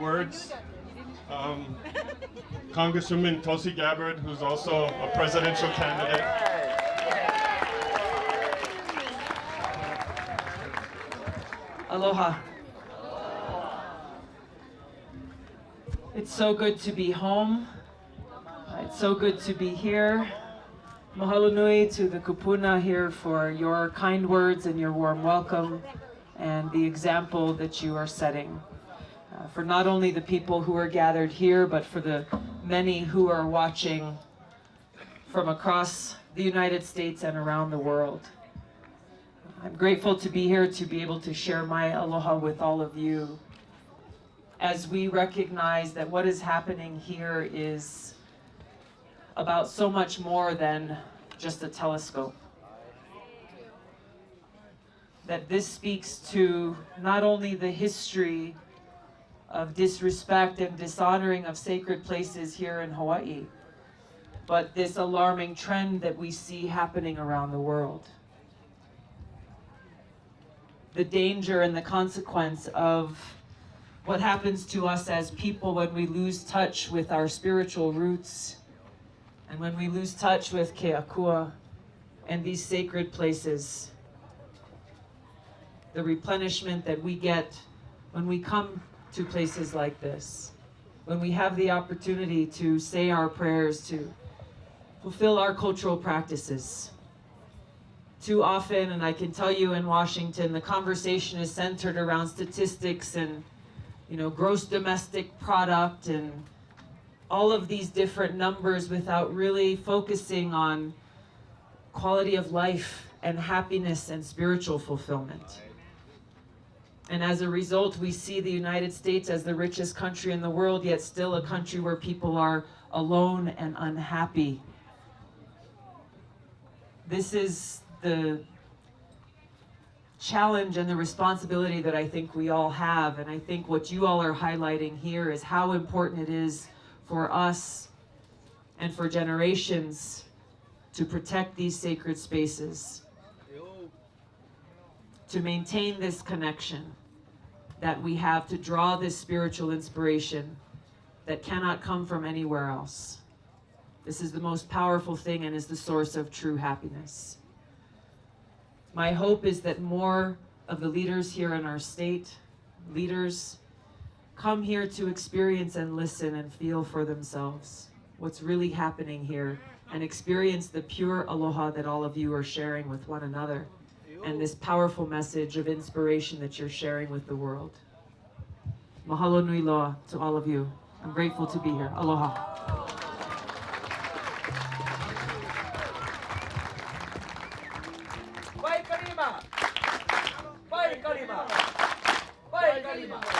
words. Congresswoman Tulsi Gabbard, who's also a presidential candidate. Aloha. It's so good to be home. It's so good to be here. Mahalo nui to the kupuna here for your kind words and your warm welcome and the example that you are setting. For not only the people who are gathered here, but for the many who are watching from across the United States and around the world. I'm grateful to be here to be able to share my aloha with all of you as we recognize that what is happening here is about so much more than just a telescope. That this speaks to not only the history of disrespect and dishonoring of sacred places here in Hawaii, but this alarming trend that we see happening around the world. The danger and the consequence of what happens to us as people when we lose touch with our spiritual roots and when we lose touch with Keakua and these sacred places. The replenishment that we get when we come to places like this, when we have the opportunity to say our prayers, to fulfill our cultural practices. Too often, and I can tell you in Washington, the conversation is centered around statistics and, gross domestic product and all of these different numbers without really focusing on quality of life and happiness and spiritual fulfillment. And as a result, we see the United States as the richest country in the world, yet still a country where people are alone and unhappy. This is the challenge and the responsibility that I think we all have. And I think what you all are highlighting here is how important it is for us and for generations to protect these sacred spaces, to maintain this connection that we have, to draw this spiritual inspiration that cannot come from anywhere else. This is the most powerful thing and is the source of true happiness. My hope is that more of the leaders here in our state, leaders, come here to experience and listen and feel for themselves what's really happening here and experience the pure aloha that all of you are sharing with one another and this powerful message of inspiration that you're sharing with the world. Mahalo nui loa to all of you. I'm grateful to be here. Aloha. Pai Karima! Pai Karima! Pai Karima!